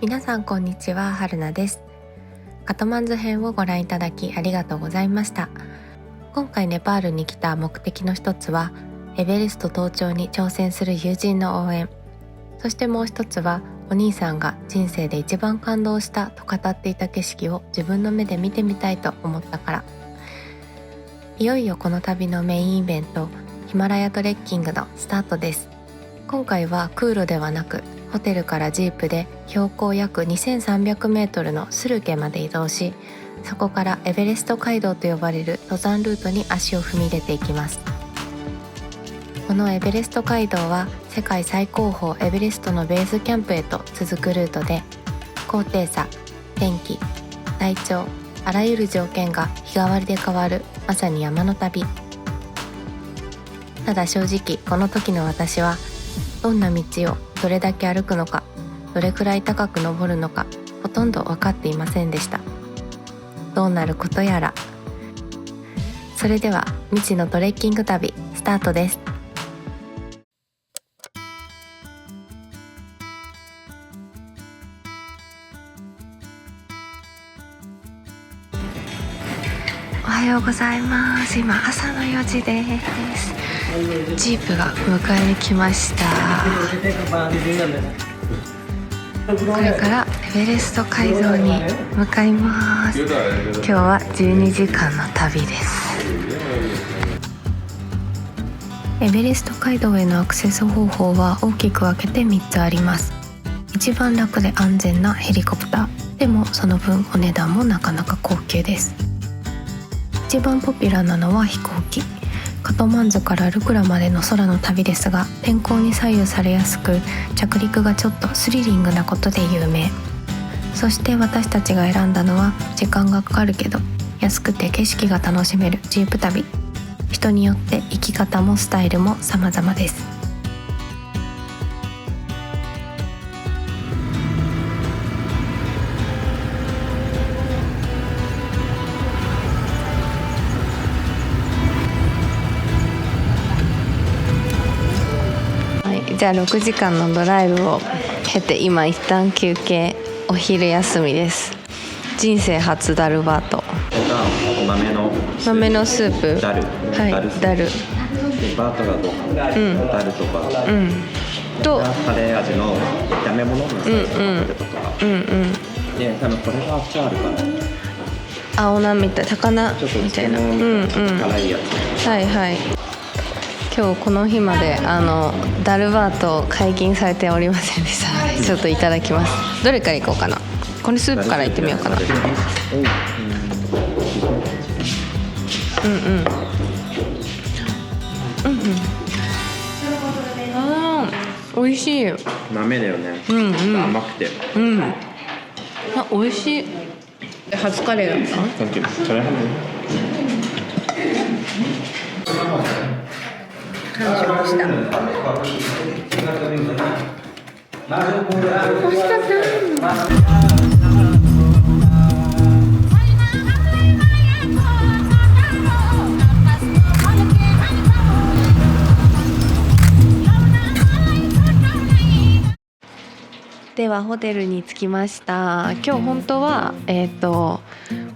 皆さんこんにちは、はるなです。カトマンズ編をご覧いただきありがとうございました。今回ネパールに来た目的の一つはエベレスト登頂に挑戦する友人の応援、そしてもう一つはお兄さんが人生で一番感動したと語っていた景色を自分の目で見てみたいと思ったから。いよいよこの旅のメインイベント、ヒマラヤトレッキングのスタートです。今回は空路ではなくホテルからジープで標高約2300メートルのスルケまで移動し、そこからエベレスト街道と呼ばれる登山ルートに足を踏み入れていきます。このエベレスト街道は世界最高峰エベレストのベースキャンプへと続くルートで、高低差、天気、体調、あらゆる条件が日替わりで変わるまさに山の旅。ただ正直この時の私はどんな道をどれだけ歩くのか、どれくらい高く登るのかほとんど分かっていませんでした。どうなることやら。それでは未知のトレッキング旅スタートです。おはようございます。今朝の4時です。ジープが迎えに来ました。これからエベレスト街道に向かいます。今日は12時間の旅です。エベレスト街道へのアクセス方法は大きく分けて3つあります。一番楽で安全なヘリコプター、でもその分お値段もなかなか高級です。一番ポピュラーなのは飛行機。カトマンズからルクラまでの空の旅ですが、天候に左右されやすく着陸がちょっとスリリングなことで有名。そして私たちが選んだのは時間がかかるけど安くて景色が楽しめるジープ旅。人によって生き方もスタイルも様々です。じゃあ6時間のドライブを経て今一旦休憩、お昼休みです。人生初ダルバート。豆のスープ。ダル。はい、ダル。バートがご飯、ダルとか、とカレー味の炒め物のサイズのポテトとか、で多分これがあっちあるから青菜みたい、高菜みたいな、辛いやつ。はいはい。今日この日までダルバート解禁されておりませんでしたので、ちょっといただきます。どれからいこうかな。これスープからいってみようかな。美味しい。豆だよね。甘くて。美味しい。初カレーだった。サンキュー。それ感じました。美味しかった。ではホテルに着きました。今日本当は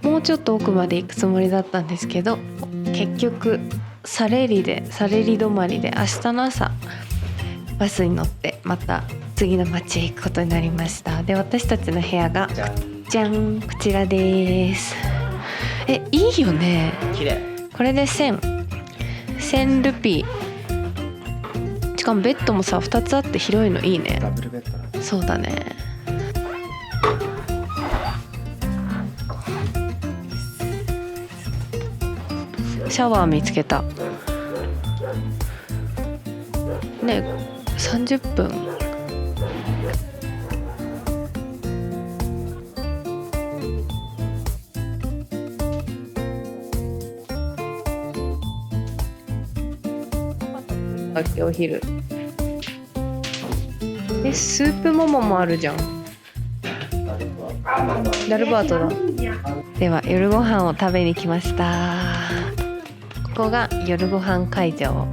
もうちょっと奥まで行くつもりだったんですけど、結局サレリ止まりで明日の朝バスに乗ってまた次の町へ行くことになりました。で、私たちの部屋がじゃん、こちらです。いいよね。綺麗。これで1000ルピー。しかもベッドもさ2つあって広いのいいね。ダブルベッドだ。そうだね。シャワー見つけたね。30分。お昼スープもももあるじゃん。ダルバートだ。では夜ご飯を食べに来ました。ここが夜ご飯会場。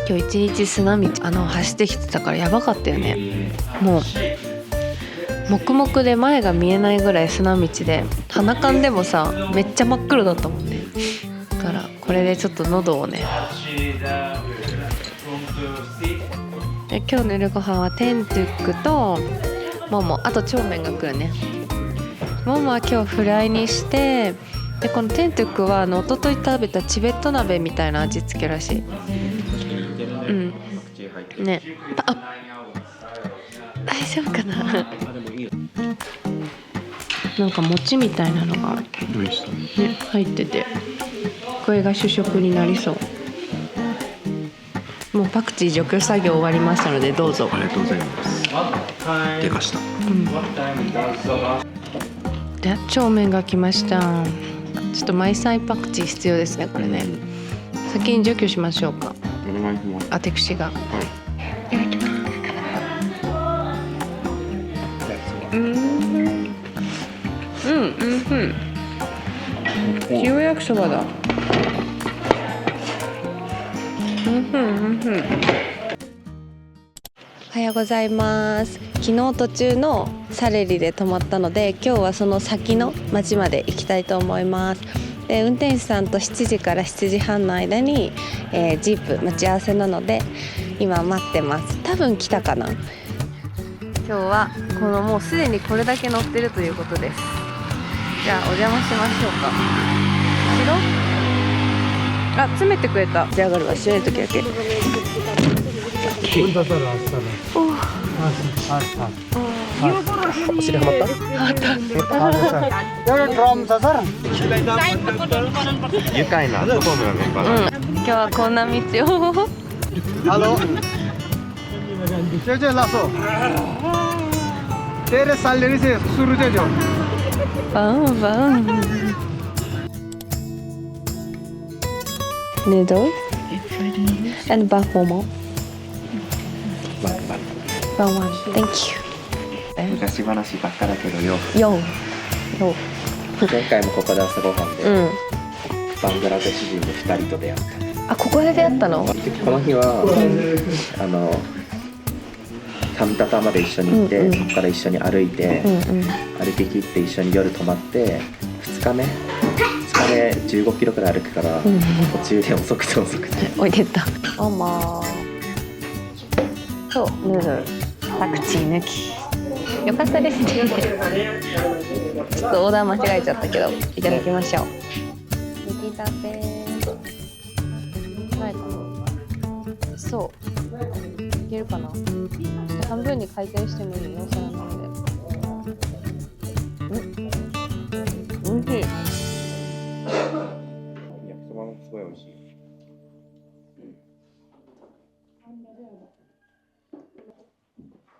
今日一日砂道走ってきてたからやばかったよね。もう黙々で前が見えないぐらい砂道で、鼻かんでもさめっちゃ真っ黒だったもんね。だからこれでちょっと喉をね。で今日の夜ご飯はテントゥックとモモ、あと超麺が来るね。モモは今日フライにして、でこのテントゥックは一昨日食べたチベット鍋みたいな味付けらしい。うんね、大丈夫かな。なんか餅みたいなのが、ね、入ってて、これが主食になりそう。もうパクチー除去作業終わりましたのでどうぞ。ありがとうございます。でかした。で超麺が来ました。ちょっとマイサイパクチー必要ですねこれね。先に除去しましょうか。私が。塩焼きそばだ。おはようございます。昨日途中のサレリで泊まったので、今日はその先の町まで行きたいと思います。で運転手さんと7時から7時半の間に、ジープ待ち合わせなので今待ってます。多分来たかな。今日はこのもうすでにこれだけ乗ってるということです。じゃあお邪魔しましょうか。後ろ詰めてくれた。仕上がるわ。白い時だけ。お尻はまった？愉快な外のメンバー。今日はこんな道を。バンバン。Noodles and banh momo. Banh one. Thank you. 昔話ばっかだけどよ。4。前回もここで朝ごはんで、バングラデシュ人で2人と出会った。あ、ここで出会ったの？この日は、タムタタまで一緒に行って、そこから一緒に歩いて、歩き切って一緒に夜泊まって、2日目15キロくらい歩くから、途中で遅くて置いてった。ママとヌードル、パクチー抜き。よかったですね。ちょっとオーダー間違えちゃったけど、いただきましょう。抜きたて。ないかな。そう。いけるかな。ちょっと半分に回転してもいいよ、そのままで。おいしい。焼きそばもすごい美味しい。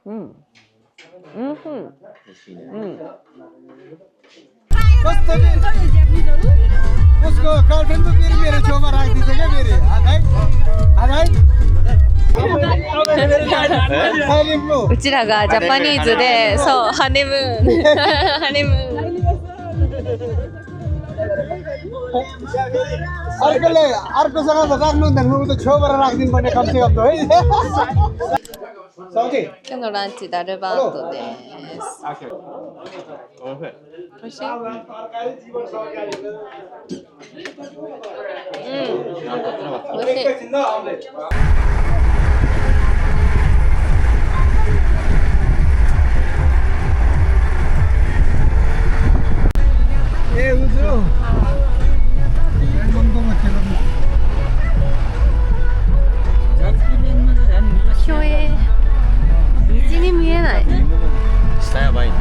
美味しいね。うちらがジャパニーズで、そう、ハネムーン。ハネムーン。今日のランチダルバートです。美味しい？美味しい。道に見えない。下やばいね。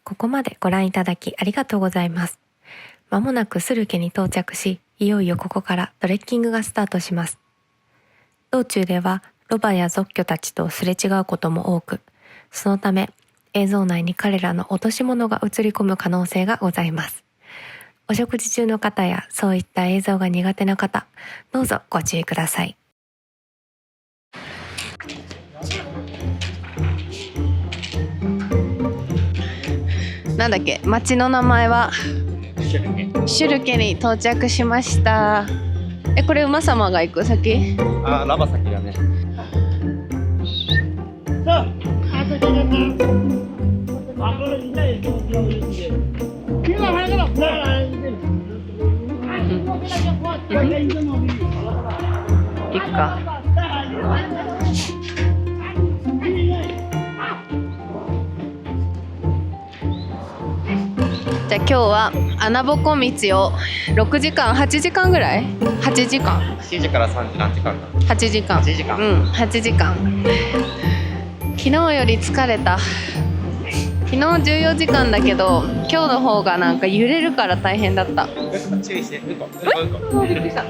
ここまでご覧いただきありがとうございます。まもなくスルケに到着し、いよいよここからトレッキングがスタートします。道中ではロバやゾッキョたちとすれ違うことも多く、そのため映像内に彼らの落とし物が映り込む可能性がございます。お食事中の方やそういった映像が苦手な方、どうぞご注意ください。なんだっけ、町の名前はシュルケに到着しました。これ馬様が行く先？あ、ラバ先だね。行くか。じゃあ今日は穴ぼこ道を6時間8時間ぐらい8時間7時から3時何時間か。8時間8時間。うん8時間。昨日より疲れた。昨日14時間だけど今日の方がなんか揺れるから大変だった。注意して。びっくりした。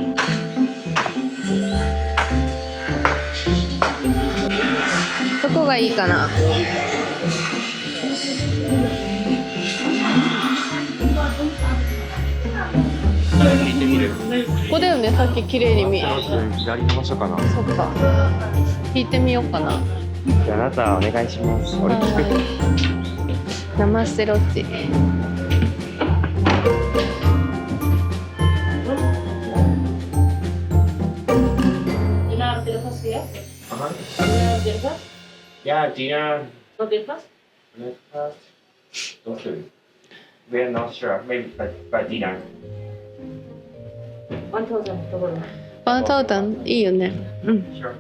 どこがいいかな。聞いてみる。ここだよね、さっき綺麗に見える。左の場所かな。そっか。聞いてみようかな。じゃああなたお願いします。俺聞く。ナマステロッチ。Yeah, Gina. What is that? Don't do. We're not sure. Maybe, but Gina. ワンタウタンいいよね。うん。 Sure.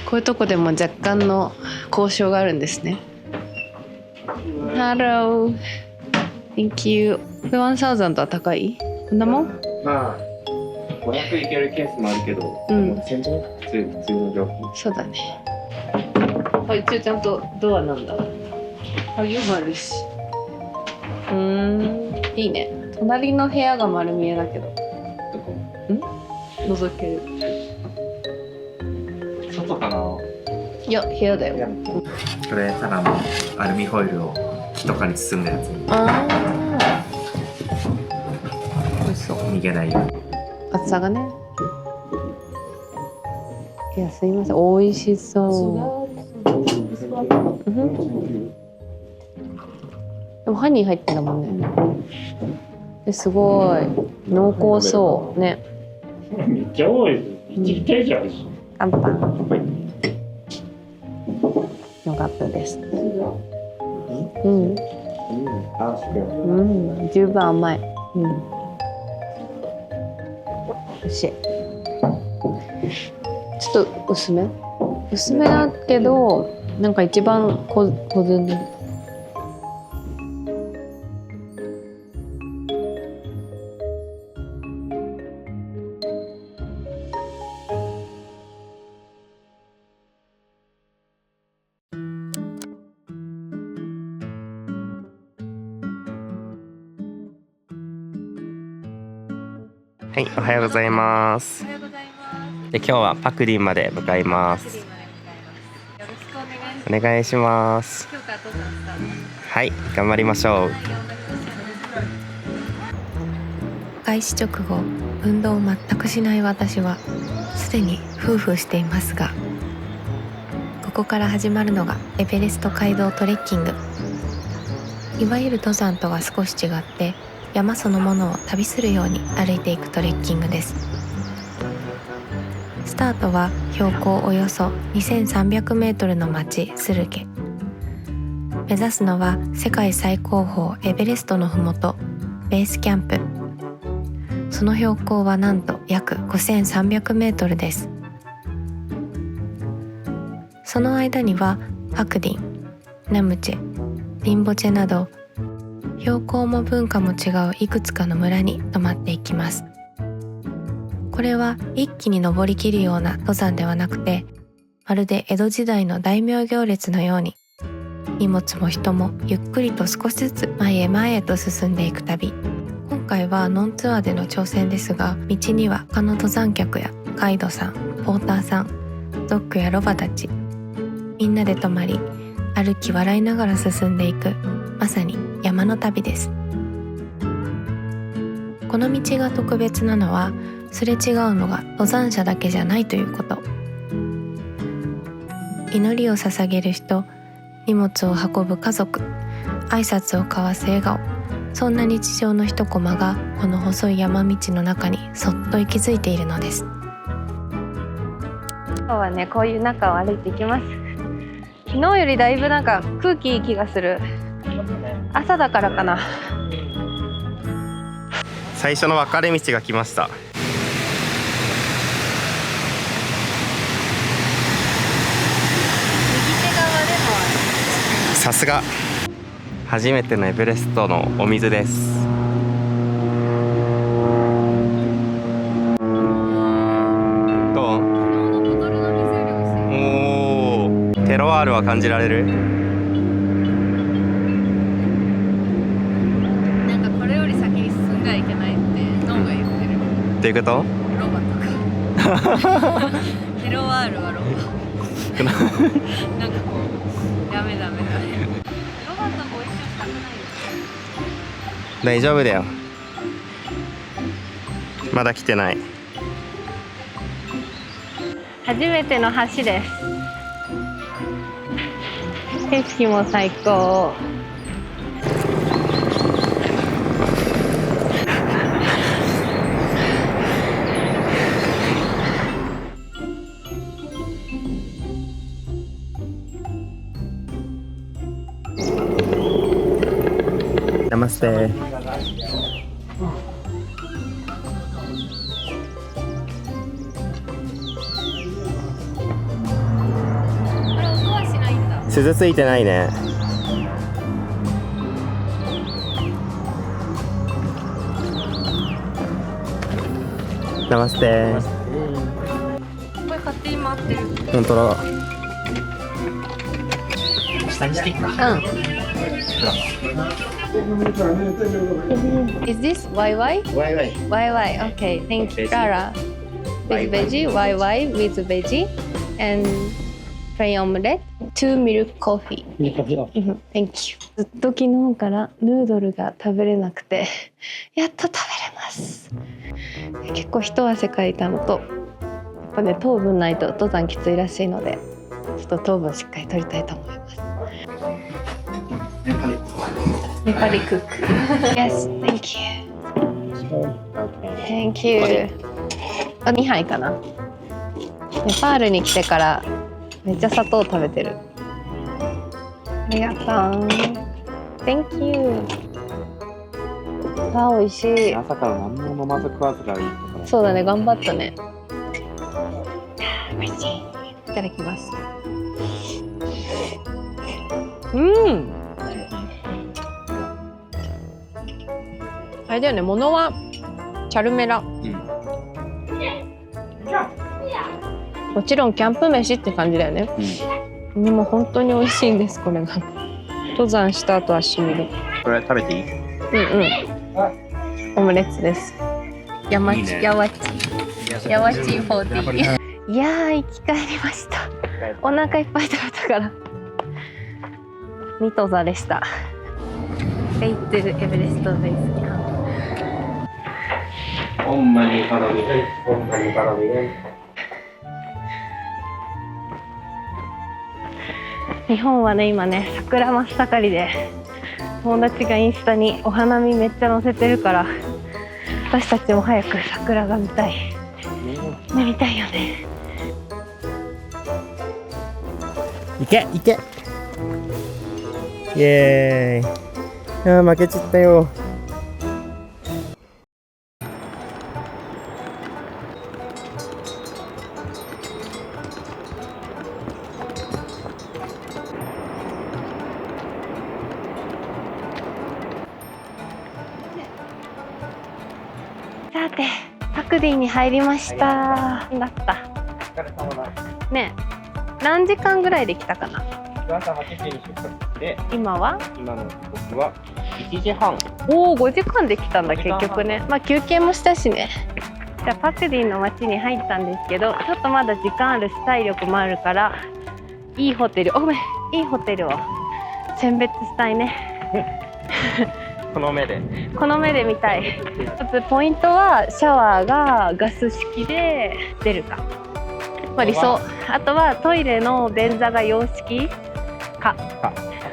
こういうとこでも若干の交渉があるんですね。Hello. Thank you. 1000は高い？こんなもん？まあ、500いけるケースもあるけど、うんもう1000じゃなくて普通の料金。そうだね。あ、一応ちゃんとドアなんだ。鍵もあるし。いいね。隣の部屋が丸見えだけど。どこ？覗ける。外かな？いや、部屋だよ。これただのアルミホイルを木とかに包んだやつ。ああ。美味しそう。逃げないように。厚さがね。いや、すいません。美味しそう。でもハニー入ってんだもんね。ですごい濃厚そうね。めっちゃ多いです。一定じゃん。乾杯。よかったです。うん。うん、十分甘い。うん。美味しい。ちょっと薄めだけど、なんか一番こずんでる。はい、おはようございます。で、今日はパクディンまで向かいます。お願いします。はい、頑張りましょう。開始直後、運動を全くしない私はすでにフーフーしていますが、ここから始まるのがエベレスト街道トレッキング。いわゆる登山とは少し違って山そのものを旅するように歩いていくトレッキングです。スタートは標高およそ2300メートルの町スルケ。目指すのは世界最高峰エベレストのふもとベースキャンプ。その標高はなんと約5300メートルです。その間にはパクディン、ナムチェ、リンボチェなど標高も文化も違ういくつかの村に泊まっていきます。これは一気に登りきるような登山ではなくて、まるで江戸時代の大名行列のように荷物も人もゆっくりと少しずつ前へ前へと進んでいく旅。今回はノンツアーでの挑戦ですが、道には他の登山客やガイドさん、ポーターさん、ドッグやロバたち、みんなで泊まり歩き笑いながら進んでいく、まさに山の旅です。この道が特別なのはすれ違うのが登山者だけじゃないということ。祈りを捧げる人、荷物を運ぶ家族、挨拶を交わす笑顔、そんな日常の一コマがこの細い山道の中にそっと息づいているのです。今日はね、こういう中を歩いていきます。昨日よりだいぶなんか空気いい気がする。朝だからかな。最初の分かれ道が来ました。さすが初めてのエベレストのお水です。どう？おー、テロワールは感じられる？なんかこれより先に進んではいけないって脳が言ってる。どういうこと？ロバとかテロワールはロバなんかこうダメロバとご一緒したくないよ。大丈夫だよ。まだ来てない。初めての橋です。景色も最高。ナマステ。鈴ついてないね。ナマステ。これ勝手に回ってる。本当だ。下にしていくか。Is this YY? YY. Okay, thanks, Rara. With veggie, YY with veggie, and plain omelette, 2 milk coffee. Thank you. ずっと昨日からヌードルが食べれなくて、やっと食べれます。結構一汗かいたのと、やっぱね、糖分ないと登山きついらしいので、ちょっと糖分しっかり取りたいと思います。ネパリクック。Yes, thank you. Thank you. あ、2杯かな。ネパールに来てからめっちゃ砂糖食べてる。ありがとう。Thank you. あ、美味しい。朝から何も飲まず食わずがいいところ。そうだね、頑張ったね。美味しい。いただきます。あれだよね、物はチャルメラ、もちろんキャンプ飯って感じだよね、でも本当に美味しいんです。これが登山した後はしみる。これ食べていい？オムレツです。やわち40。いやー、生き返りました。お腹いっぱい食べたからミトザでした。フェイトルエベレストベースキャンプ。ほんまに頼みたい。ほんまに頼みたい。日本はね、今ね、桜真っ盛りで、友達がインスタにお花見めっちゃ載せてるから、私たちも早く桜が見たい。ね、見たいよね。いけいけ。イエーイ。あー、負けちゃったよ。さて、パクディに入りました。だった。お疲れ様だ。ね、何時間ぐらいで来たかな。朝8時に出発して今は今の僕は1時半。おお、5時間で来たんだ結局ね。まあ休憩もしたしね。じゃあパクディの街に入ったんですけど、ちょっとまだ時間あるし体力もあるから、いいホテル、いいホテルを選別したいね。この目で見たい。まずポイントはシャワーがガス式で出るか、まあ、理想。あとはトイレの便座が洋式あ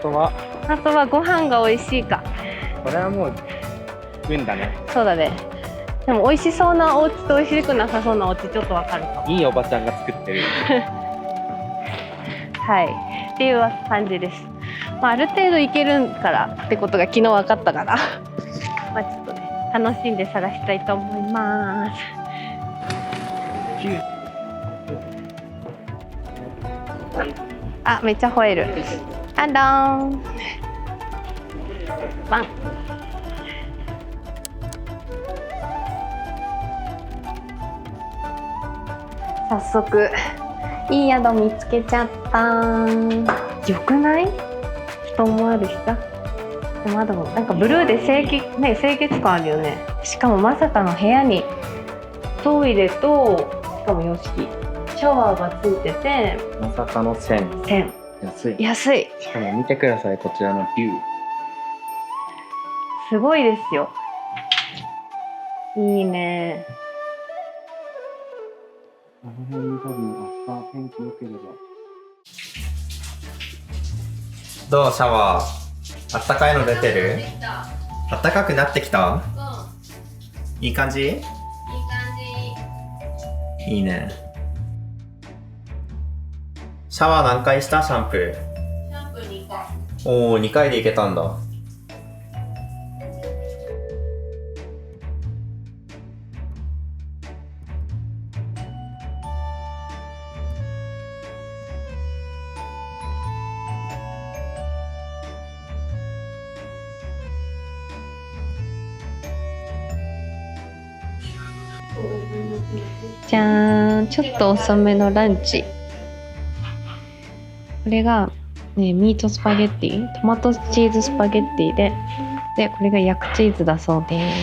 とはあとはご飯が美味しいか。これはもう運だね。そうだね。でも美味しそうなお家と美味しくなさそうなお家ちょっとわかるかも。いいおばちゃんが作ってる。はいっていう感じです。まあ、ある程度いけるからってことが昨日分かったからまあちょっとね楽しんで探したいと思います。あ、めっちゃ吠える。アンドーンワン。早速いい宿見つけちゃった。よくない？と思える人。でもなんかブルーで清潔感あるよね。しかもまさかの部屋にトイレと、しかも洋式シャワーがついてて、まさかの1000。安い。しかも見てください、こちらのビュー。すごいですよ。いいね。あの辺に多分明日天気良ければ。どうシャワーあったかいの出てる？あったかくなってきた？いい感じ？いい感じ。いいね。シャワー何回した？シャンプー。シャンプー2回。おお、2回でいけたんだ。じゃーん、ちょっと遅めのランチ。これが、ね、ミートスパゲッティ、トマトチーズスパゲッティで、これが焼くチーズだそうです。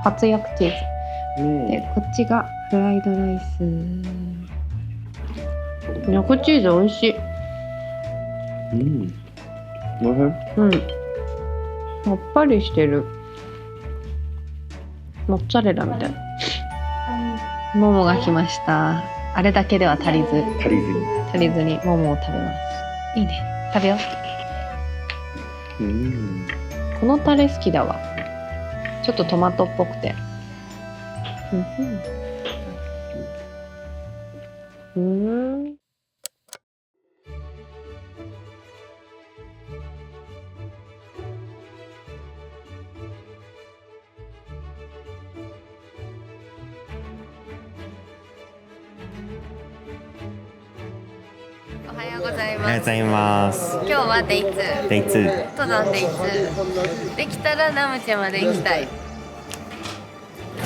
初焼くチーズ。で、こっちがフライドライス。焼くチーズ美味しい。うん。さっぱりしてる。モッツァレラみたいな。モモが来ました。あれだけでは足りずにモモを食べます。いいね。食べよう。このタレ好きだわ。ちょっとトマトっぽくて。おはようございおはようございます。今日はデイ2。デイ2。登山デイ2。できたらナムチェまで行きたい。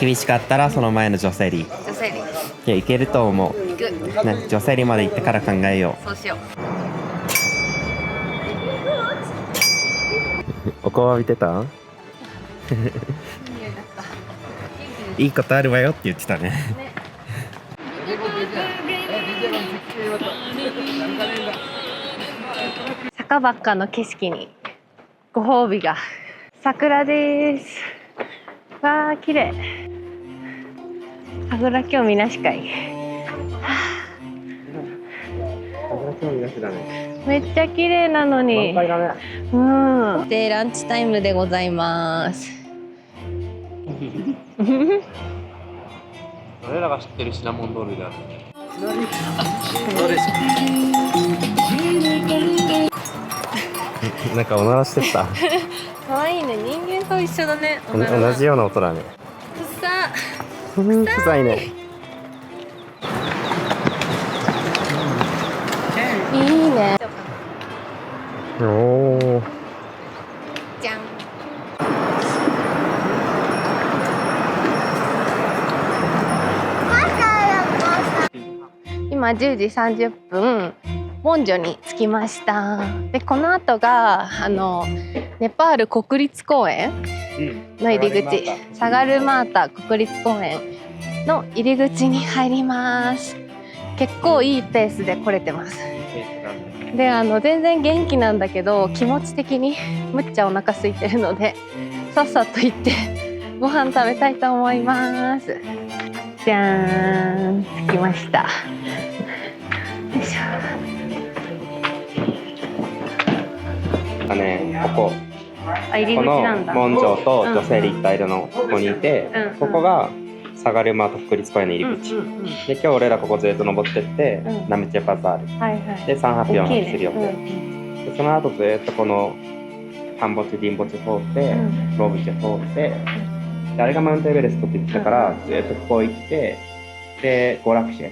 厳しかったらその前のジョセリ。ジョセリ。いや、いけると思う。行く。ね、ジョセリまで行ってから考えよそうしよう。お顔浴びてた？いいことあるわよって言ってたね。坂ばっかの景色にご褒美が桜です。わあ綺麗。桜興味なしかい。桜興味なしだね。めっちゃ綺麗なのに。満開だね。うん。でランチタイムでございます。俺らが知ってるシナモンロールだ。なんかおならしてた。可愛いね。人間と一緒だね。同じような音だね。臭いね。いいね。おお。じゃん。今10時30分、モンジョに着きました。で、この後がネパール国立公園の入り口、サガルマータ国立公園の入り口に入ります。結構いいペースで来れてます。で、全然元気なんだけど、気持ち的にむっちゃお腹空いてるので、さっさと行ってご飯食べたいと思います。じゃーん、着きました。よいしょ。ね、ここ。あ、入りこの口なんだ。門上と女性立体のここにいて、うんここがサガルマと国立公園の入り口。で、今日俺らここずっと登ってって、うんナムチェバザール。はいはい。で、384大きいするよね。で、その後ずっとこのカンボチ、ディンボチ通って、ロブチェ通って、であれがマウントエベレストって言ってたから、ずっとここ行って、で、ゴラクシェ。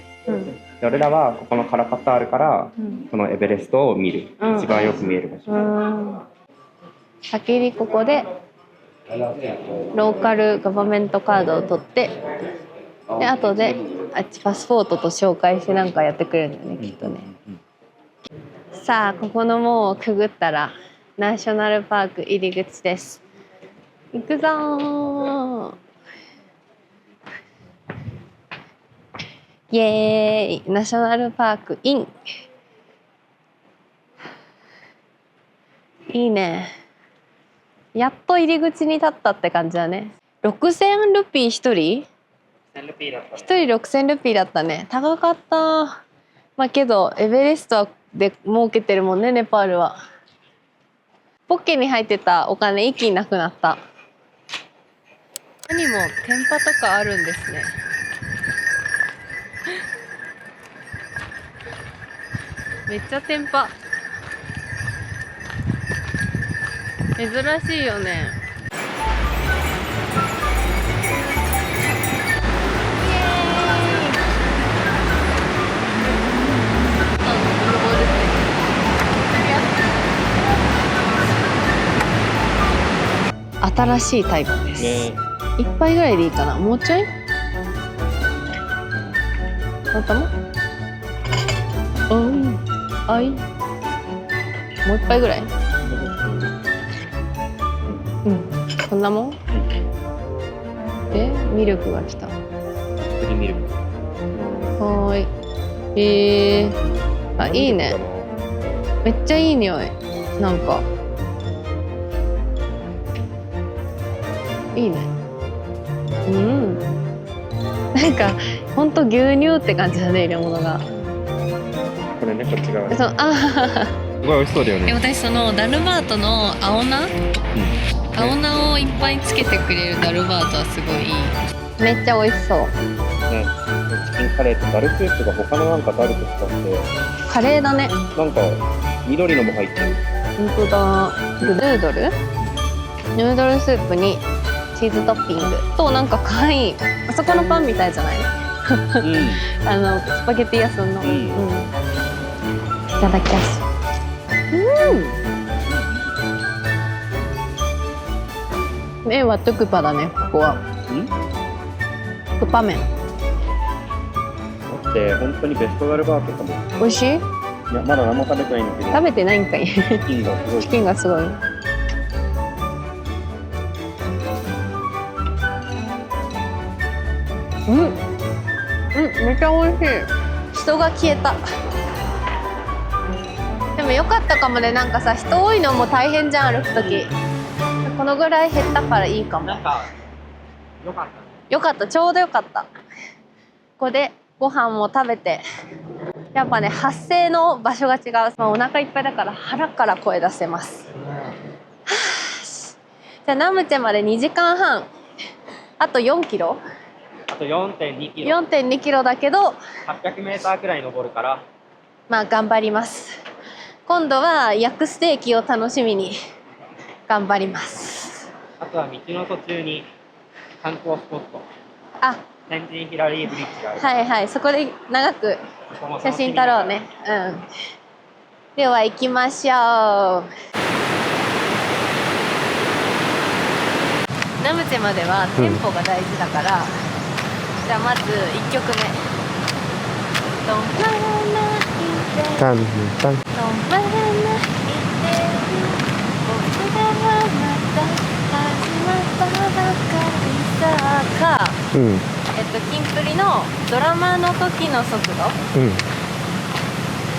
で俺らはここのカラカタールからこのエベレストを見る、一番よく見える場所。先にここでローカルガバメントカードを取って、で後であっちパスポートと紹介してなんかやってくれるんだよね、きっとね。さあここの門をくぐったらナショナルパーク入り口です。行くぞー。イエーイ、ナショナルパークイン。いいね。やっと入り口に立ったって感じだね。6000ルピー一人1000ルピーだったね。一人6000ルピーだったね。高かった。まあけどエベレストで儲けてるもんね、ネパールは。ポッケに入ってたお金一気になくなった。他にも天パとかあるんですね。めっちゃ天パ。珍しいよね。新しいタイプです。一杯ぐらいでいいかな。もうちょい？またも？あい。もう一杯ぐらい？こんなもん？で、ミルクが来た。次ミルク。はーい。あ、いいね。めっちゃいい匂い。なんか。いいね。なんか、ほんと牛乳って感じだね、入れ物が。これね、こっち側。そう、すごい美味しそうだよね。私そのダルバートの青菜、青菜をいっぱいつけてくれるダルバートはすごいいい。めっちゃ美味しそう。ね、チキンカレーとダルスープが他のなんかダルと使って、カレーだね。なんか緑のも入ってる。本当だ。ヌードルスープにチーズトッピングとなんか可愛いあそこのパンみたいじゃない？スパゲティ屋さんの。いただきます。麺はトゥクパだね、ここは。トゥパ麺。だって本当にベストダルバートかも。美味しい？いや、まだ何も食べてないんだけど。食べてないんかい。チキンがすごい。チキンがすごい。めっちゃ美味しい。人が消えた。でもよかったかもね。なんかさ、人多いのも大変じゃん、歩くとき。このぐらい減ったからいいかも。なんかよかったね。よかった、ちょうどよかった。ここでご飯も食べて、やっぱね、発声の場所が違う。まあ、お腹いっぱいだから腹から声出せます。じゃあナムチェまで2時間半。あと4キロ。あと 4.2 キロ。4.2 キロだけど、800メーターくらい登るから。まあ頑張ります。今度は焼くステーキを楽しみに頑張ります。あとは道の途中に観光スポット。あ、天神ヒラリーブリッジがある。はいはい、そこで長く写真撮ろうね。では行きましょう。ナムチェまではテンポが大事だから、じゃあまず1曲目。止まらないでタンタン。止まらないで僕らはまた始まったばかりさか、キンプリのドラマの時の速度、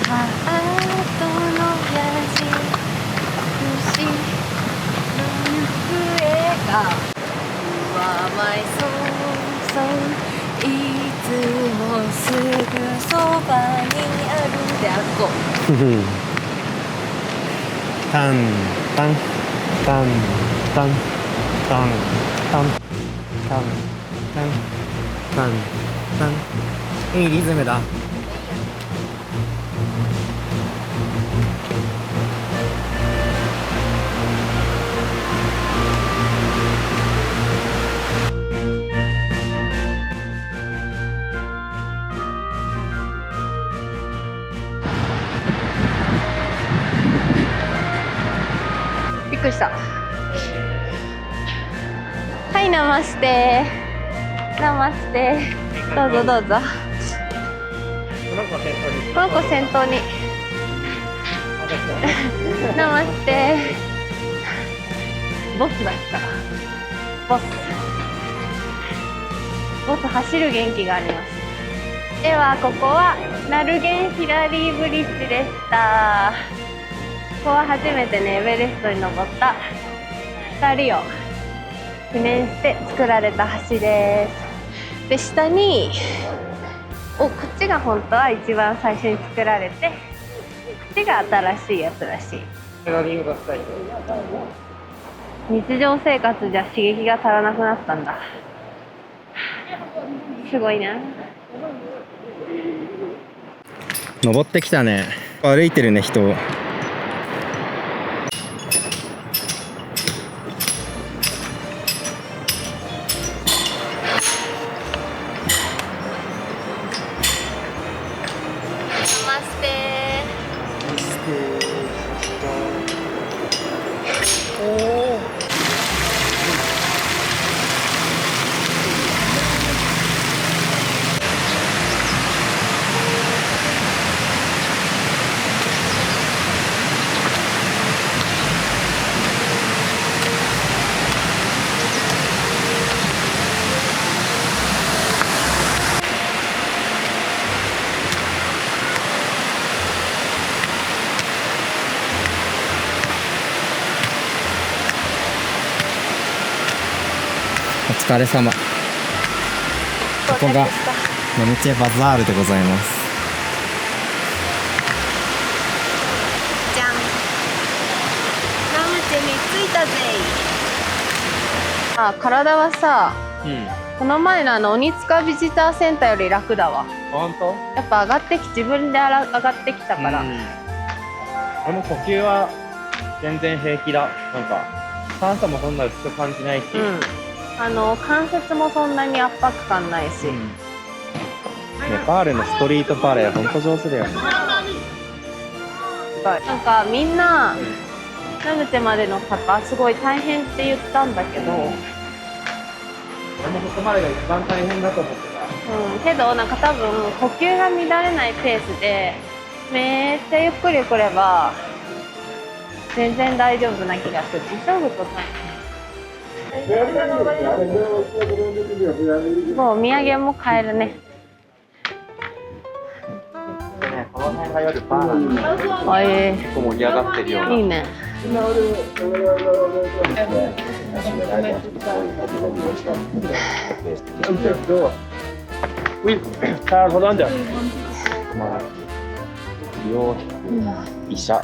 ハートの矢印の行方がAre my soul いつもすぐそばにあるであっこタンタンタンタンタンタンタンタンタンタン。いいリズムだ。びっくりした。はい、ナマステ。ナマステ。どうぞどうぞ。この子先頭に。ナマステ。ボスだった。ボス。ボス走る元気があります。ではここはナルゲンヒラリーブリッジでした。ここは初めてねエベレストに登った2人を記念して作られた橋です。で下にこっちが本当は一番最初に作られてこっちが新しいやつらしい。日常生活じゃ刺激が足らなくなったんだ。すごいな。登ってきたね。歩いてるね人。お疲れ様。ここがナムチェバザールでございます。じゃん。ナムチェに着いたぜ。あ、体はさ、この前の鬼塚ビジターセンターより楽だわ。本当？やっぱ自分で上がってきたから。俺も呼吸は全然平気だ。なんか酸素もそんな薄く感じないし。関節もそんなに圧迫感ないし、ネパールのストリートバレーほんと上手だよね。なんかみんなナムチェまでの坂すごい大変って言ったんだけど、俺もここまでが一番大変だと思ってた。けどなんか多分呼吸が乱れないペースでめっちゃゆっくり来れば全然大丈夫な気がする。急ぐと大変。もうお土産も買えるね。この辺が夜バーなんで結構盛り上がってるような。いいね。美容室、医者、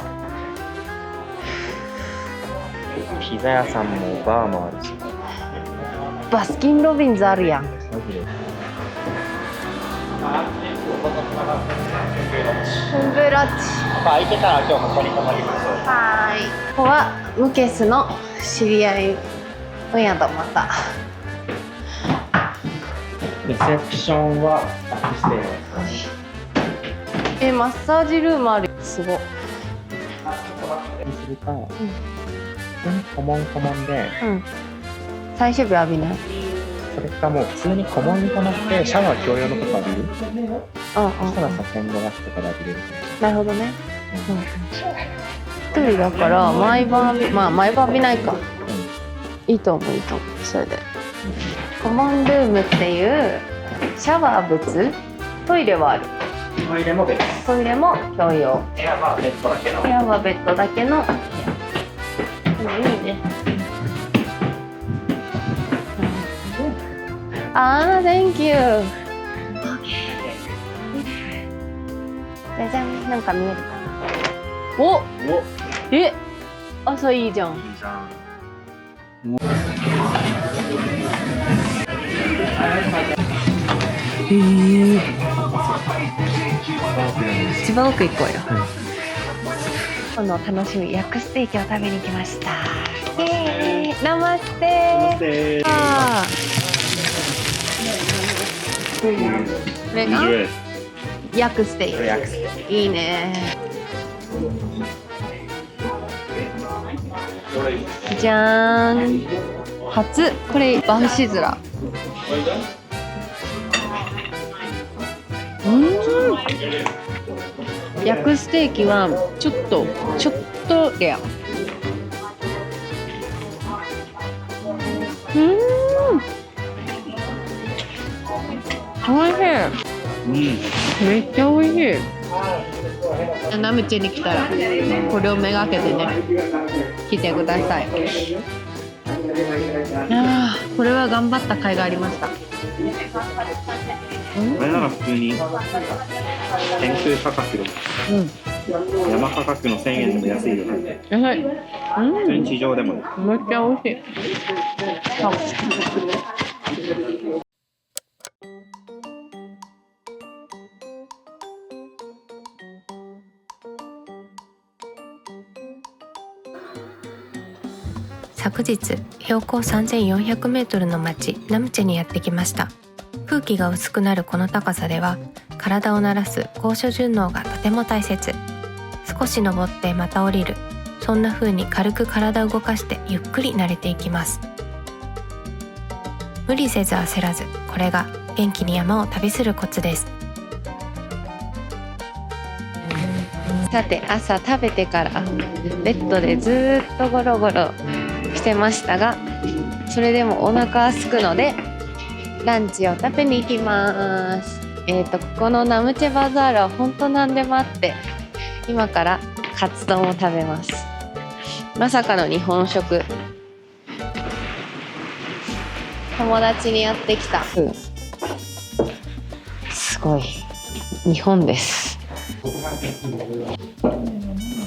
ピザ屋さんもバーもあるし。バスキンロビンズあるやん。フンブラッチ。空いてたら今日ここに泊まりましょう。はい。ここはムケスの知り合いの宿また。レセプションはアップステージ。マッサージルームある。すごい。にするか、普通にコモンで、最終日浴びない。それかもう普通にコモンに泊まってシャワー共用のとこ浴びる。そしたらさ、1500とかで浴びれる。なるほどね。一人だから毎晩浴びないか。いいと思う。それで。コモンルームっていうシャワー別、トイレはある。トイレも別。トイレも共用。部屋はベッドだけの。部屋はベッドだけの部屋。いいね。Thank you。じゃじゃん、なんか見えるかな。お、え、朝いいじゃん。一番奥行こうよ。この楽しみ、焼くステーキを食べに来ました。イエーイ、ナマステー。あー、これが焼くステーキ。いいね。じゃーん。初、これバフシズラ。焼くステーキはちょっとレア。おいしい。めっちゃおいしい。ナムチェに来たらこれをめがけてね、来てください。これは頑張った甲斐がありました。あれなら普通に天空価格、山価格の1000円でも安いよね。安い。普通に地上でもね。めっちゃ美味しい。昨日、標高3400メートルの町ナムチェにやってきました。空気が薄くなるこの高さでは、体を慣らす高所順応がとても大切。少し登ってまた降りる。そんな風に軽く体を動かしてゆっくり慣れていきます。無理せず焦らず、これが元気に山を旅するコツです。さて、朝食べてからベッドでずっとゴロゴロしてましたが、それでもお腹は空くのでランチを食べに行きます。ここのナムチェバザールは本当何でもあって、今からカツ丼を食べます。まさかの日本食。友達にやってきた。すごい。日本です。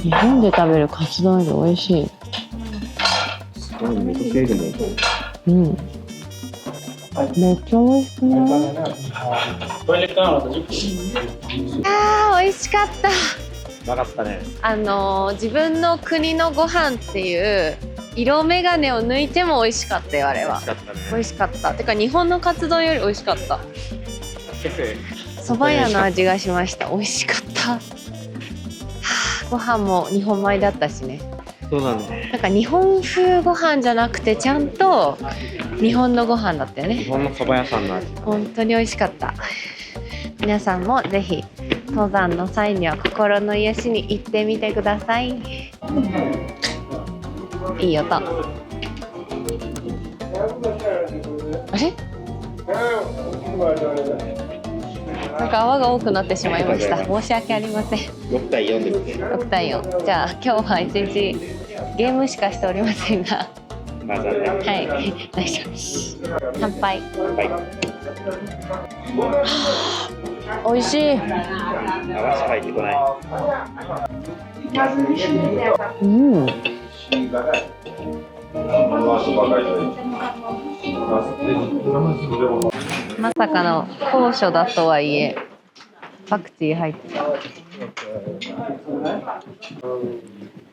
日本で食べるカツ丼より美味しい。すごい味噌汁も。めっちゃ美味しくない？美味しかった。うまかったね。自分の国のご飯っていう色眼鏡を抜いても美味しかったよ、あれは。美味しかった。てか日本のカツ丼より美味しかった。蕎麦屋の味がしました。美味しかった。ご飯も日本米だったしね。そうなの。なんか日本風ご飯じゃなくてちゃんと日本のご飯だったよね。日本の蕎麦屋さんの味。本当に美味しかった。皆さんもぜひ登山の際には心の癒しに行ってみてください。いい音。あれ？なんか泡が多くなってしまいました。申し訳ありません。6対4ですね。6対4。じゃあ今日は一日ゲームしかしておりませんが、まずはね。はい、大丈夫です。乾杯。美味しい。泡しか入ってこない。まさかの高所だとはいえパクチー入ってた。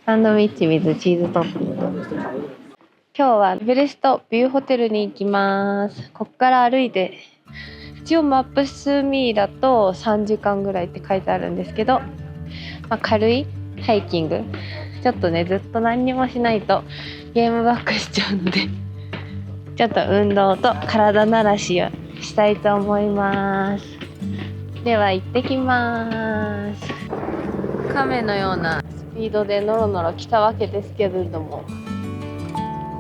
サンドウィッチ with チーズトッピング。今日はエベレストビューホテルに行きます。こっから歩いて、一応マップスミーだと3時間ぐらいって書いてあるんですけど、軽いハイキング。ちょっとね、ずっと何にもしないとゲームバックしちゃうので、ちょっと運動と体慣らしをしたいと思います。では行ってきます。亀のようなスピードでノロノロ来たわけですけれども、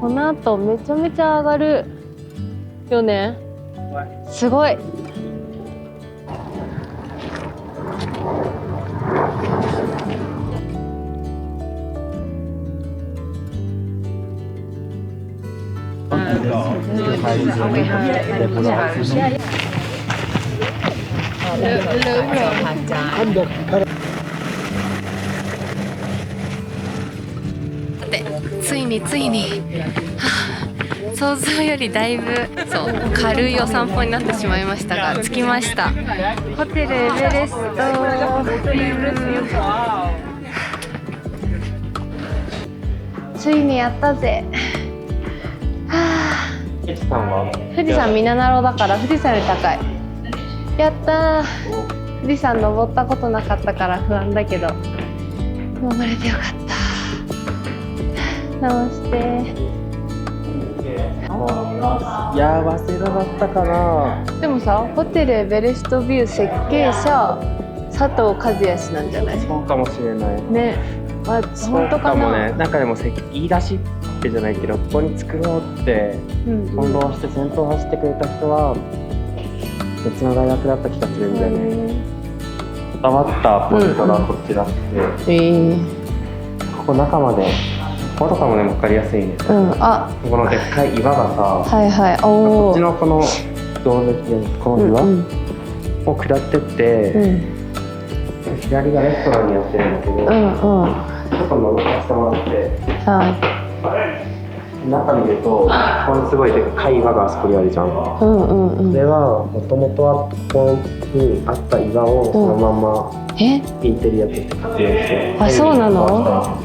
この後めちゃめちゃ上がるよね。すごい。さてにはあ、想像よりだいぶ軽いお散歩になってしまいましたが、着きました。ホテルエベレスト。ついにやったぜ。はあ、富士山は富士山みななろだから富士山より高い。やったー。富士山登ったことなかったから不安だけど登れてよかった。ナマステ。いやー、早稲田だったかな。でもさ、ホテルエベレストビュー設計者佐藤和也氏なんじゃない？そうかもしれないね。あ、本当かな。そうかもね。なんかでも言い出しってじゃないけど、ここに作ろうって翻弄して先頭を走ってくれた人は別の大学だった気がするんだよね。伝わったポイントがこっちだって、ここ中までこことかもね、分かりやすいね。あ、このでっかい岩がさ、はいはい、こっちのこの道路でこの岩を下ってって、左がレストランにやってるんだけど、ちょっと覗かせてもらって、中見るとここにすごいでっかい岩があそこにあるじゃん。それはもともとはここにあった岩をそのままインテリアとして活用して。あ、そうなの？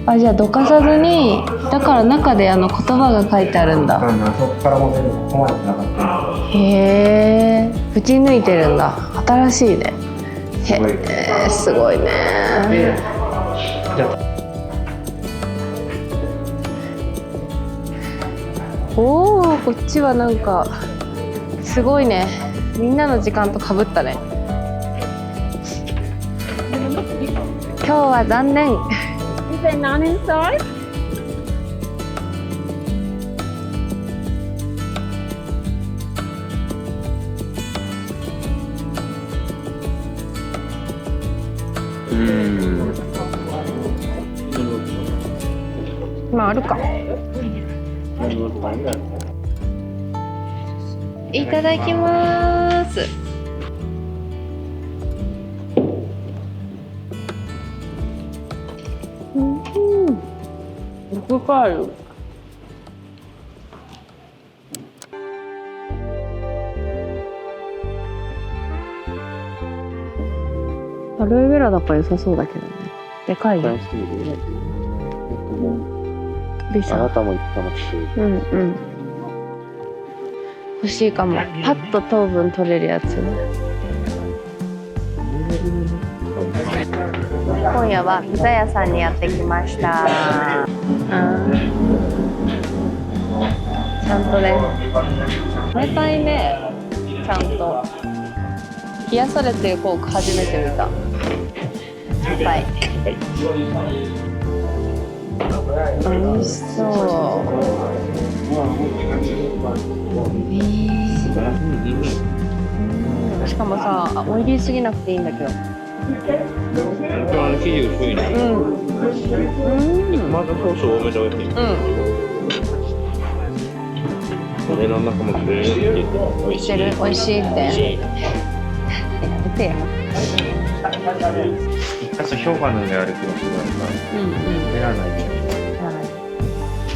あ、じゃあどかさずに、だから中で言葉が書いてあるんだ。そこからも全部ここまで繋がってる。へえ、ぶち抜いてるんだ。新しいね。へえ、すごいね。おお、こっちはなんかすごいね。みんなの時間とかぶったね。今日は残念。Is there none inside? まああるか。いただきます。深い。アロエベラだから良さそうだけどね。でかいね。あなたも言ったのって。欲しいかも。パッと糖分取れるやつ。今夜はピザ屋さんにやってきました。ちゃんとね、冷たいね。ちゃんと冷やされてるフォーク初めて見た。はい。美味しそう。しかもさ、オイリーすぎなくていいんだけど。生地薄いね。トマトソース多めで置いてる。これの中もグーって美味しい。美味しいって。やめてよ。一箇所氷河の上ある気がするからさ。滑らない。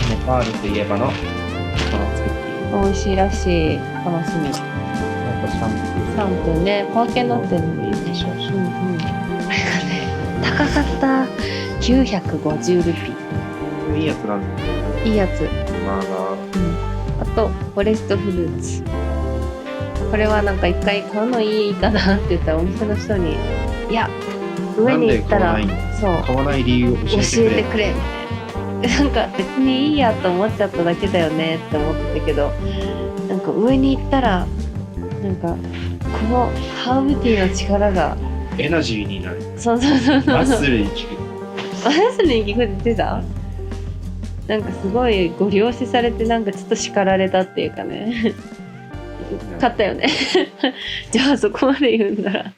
ネパールといえばのこの作り。美味しいらしい。楽しみ。あと3分ね。小分けになってるのいいでしょ。これがね、高かった。950ルピー。いいやつなんだよ。いいやつ。マーガー。あとフォレストフルーツ。これはなんか一回買うのいいかなって言ったらお店の人に、いや上に行ったらそう買わない理由を教えてくれ。なんか別にいいやと思っちゃっただけだよねって思ってたけど、なんか上に行ったらなんかこのハーブティーの力がエナジーになる。そうマッスルに効く。マッスルに効くって言ってた？なんかすごいご了承されて、なんかちょっと叱られたっていうかね。買ったよね。じゃあそこまで言うんなら。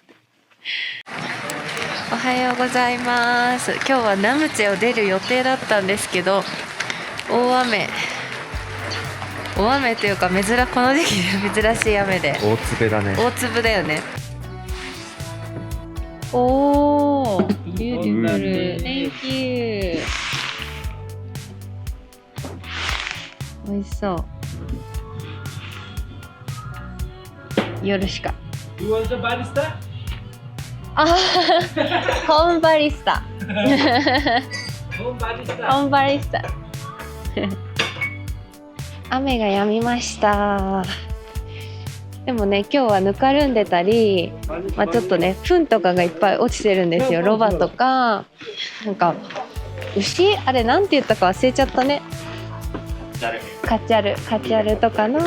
おはようございます。今日はナムチェを出る予定だったんですけど、大雨というかこの時期で珍しい雨で大粒だね。大粒だよね。おー、ビューティフル。Thank you。味しそう。夜しか。You want the barista? あホームバリスタ。 Home barista. ホームバリスタ。雨が止みました。でもね、今日はぬかるんでたり、ちょっとね、糞とかがいっぱい落ちてるんですよ。ロバとか、なんか牛、あれなんて言ったか忘れちゃったね。カチャルとかの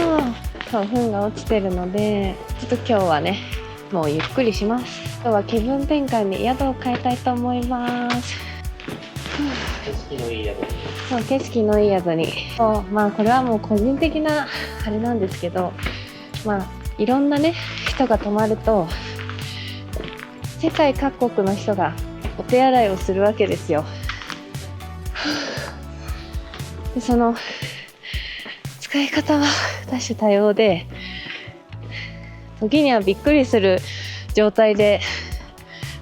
そう糞が落ちてるので、ちょっと今日はね、もうゆっくりします。今日は気分転換に宿を変えたいと思います。景色のいい宿。そう、景色のいい宿に。そう、これはもう個人的なあれなんですけど、いろんなね人が泊まると世界各国の人がお手洗いをするわけですよ。でその使い方は多種多様で、時にはびっくりする状態で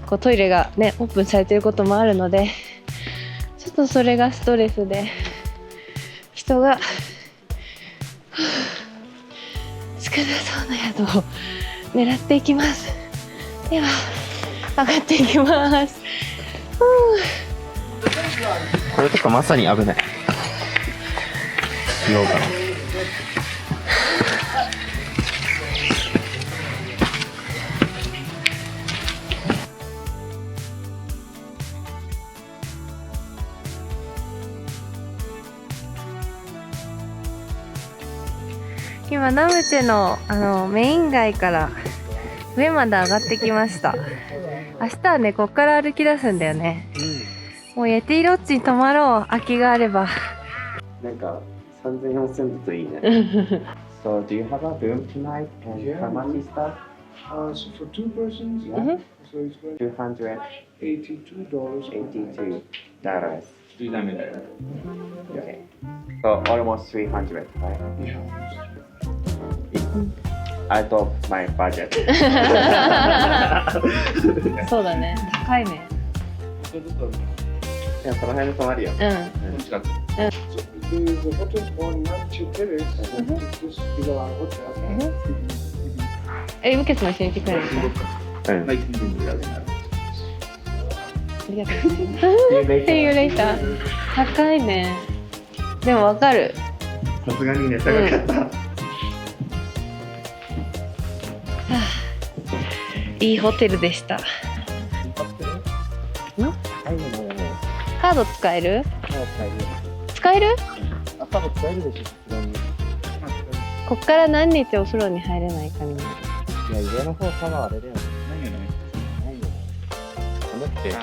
こうトイレがねオープンされていることもあるので、ちょっとそれがストレスで人が少なそうな宿を狙っていきます。では上がっていきます。これとかまさに危ない。言おうかな。今ナムチェのメイン街から上まで上がってきました。明日はねこっから歩き出すんだよね。もうイエティロッジに泊まろう、空きがあれば。なんか3000、4000ずついいね。So do you have a room tonight and how much is that? So for two persons, Yeah. so it's going to $282. $82. Okay. So almost 300, right? Yeah. Out of my budget. そうだね、高いね。いや、この辺で泊まるよ。うん。So there is a hotel called Namche Terrace. This is our hotel. ウケツも一緒に行ってくれるんですか。うん。ありがとう。See you later。高いね。でもわかる。さすがにね、高かった。いいホテルでした。カード使える？使える？カード使えるでしょ、さすがに。こっから何日お風呂に入れないかに。いや、上の方シャワーあれだよね。ないよね。寒くて、シ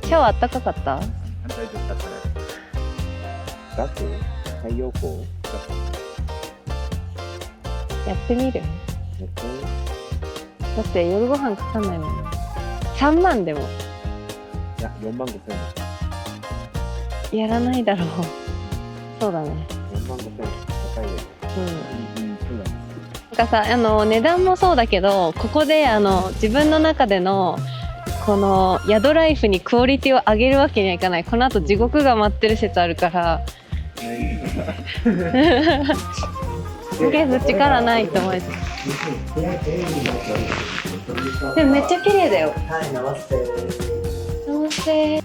今日は暖かかった？ガス？太陽光？やってみる？だって夜ご飯かかんないもん。3万でも。いや、45000円。やらないだろう。そうだね。45000円。高いよね。なんかさ、値段もそうだけど、ここで自分の中でのこの宿ライフにクオリティを上げるわけにはいかない。この後地獄が待ってる説あるから。とりあえず力ないと思います。でもめっちゃ綺麗だよ。はい、ナマステ。ナマステ。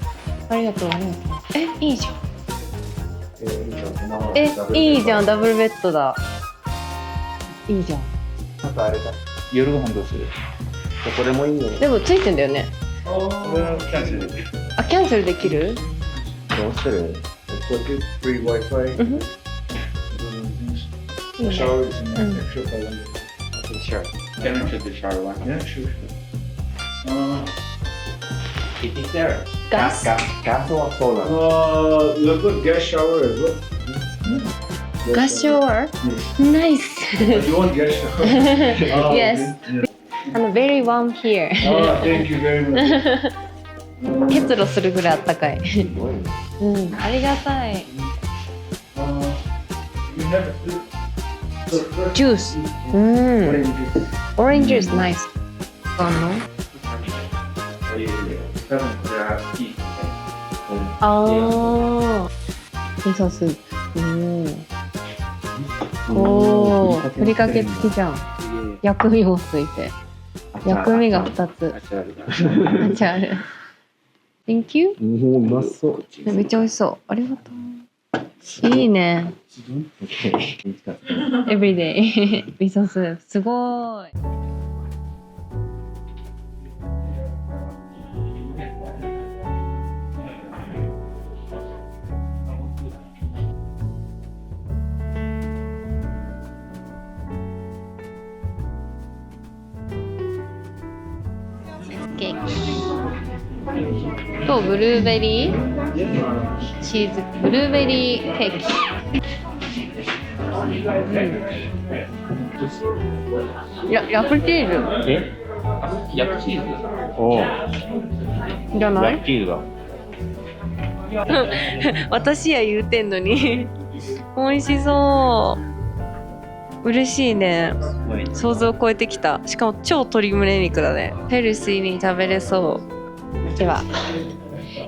ありがとう、ありがとう。いいじゃん。いいじゃん、ダブルベッドだ。いいじゃん。あとあれだ。夜ご飯どうする？どこでもいいよね。でもついてんだよね。これはキャンセルできる。あ、キャンセルできる？どうする？ Free Wi-Fi. いいね。 Shower is in Mm. extra 500. Sure. Can I check the shower one? Yeah, sure. It is there. ガス。ガスはそうなの。Look at gas shower as well. ガスシャワー？ Yes. ナイス。You want gas shower? Yes. Okay. Very warm here. Thank you very much. 結露するぐらいあったかい。すごいね。ありがたい。We haveジュース。orange juice. オレンジジュースナイス。あの？多分これはいいですね。ああ。味噌スープ。おお、ふりかけ付きじゃん。薬味もついて。薬味が2つ。あちあるじゃあある。Thank you。もううまそうめっちゃ美味しそう。ありがとう。いいね。Everyday 味噌スープ。すごい。ケーキとブルーベリーチーズブルーベリーケーキ、焼くチーズ焼きチーズおお。じゃない？焼きチーズだ。私や言うてんのに美味しそう。嬉しいね。想像を超えてきた。しかも超鶏胸肉だね。ヘルシーに食べれそう。では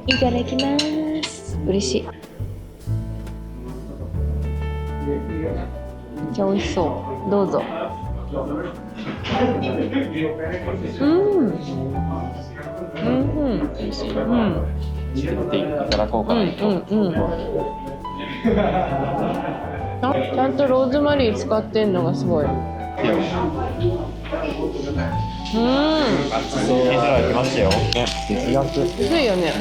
いただきます。嬉しい。めっちゃ美味しそう。どうぞ。いただこうかな。ちゃんとローズマリー使ってんのがすごい。いつら来ましたよ。ね、節約。薄いよね。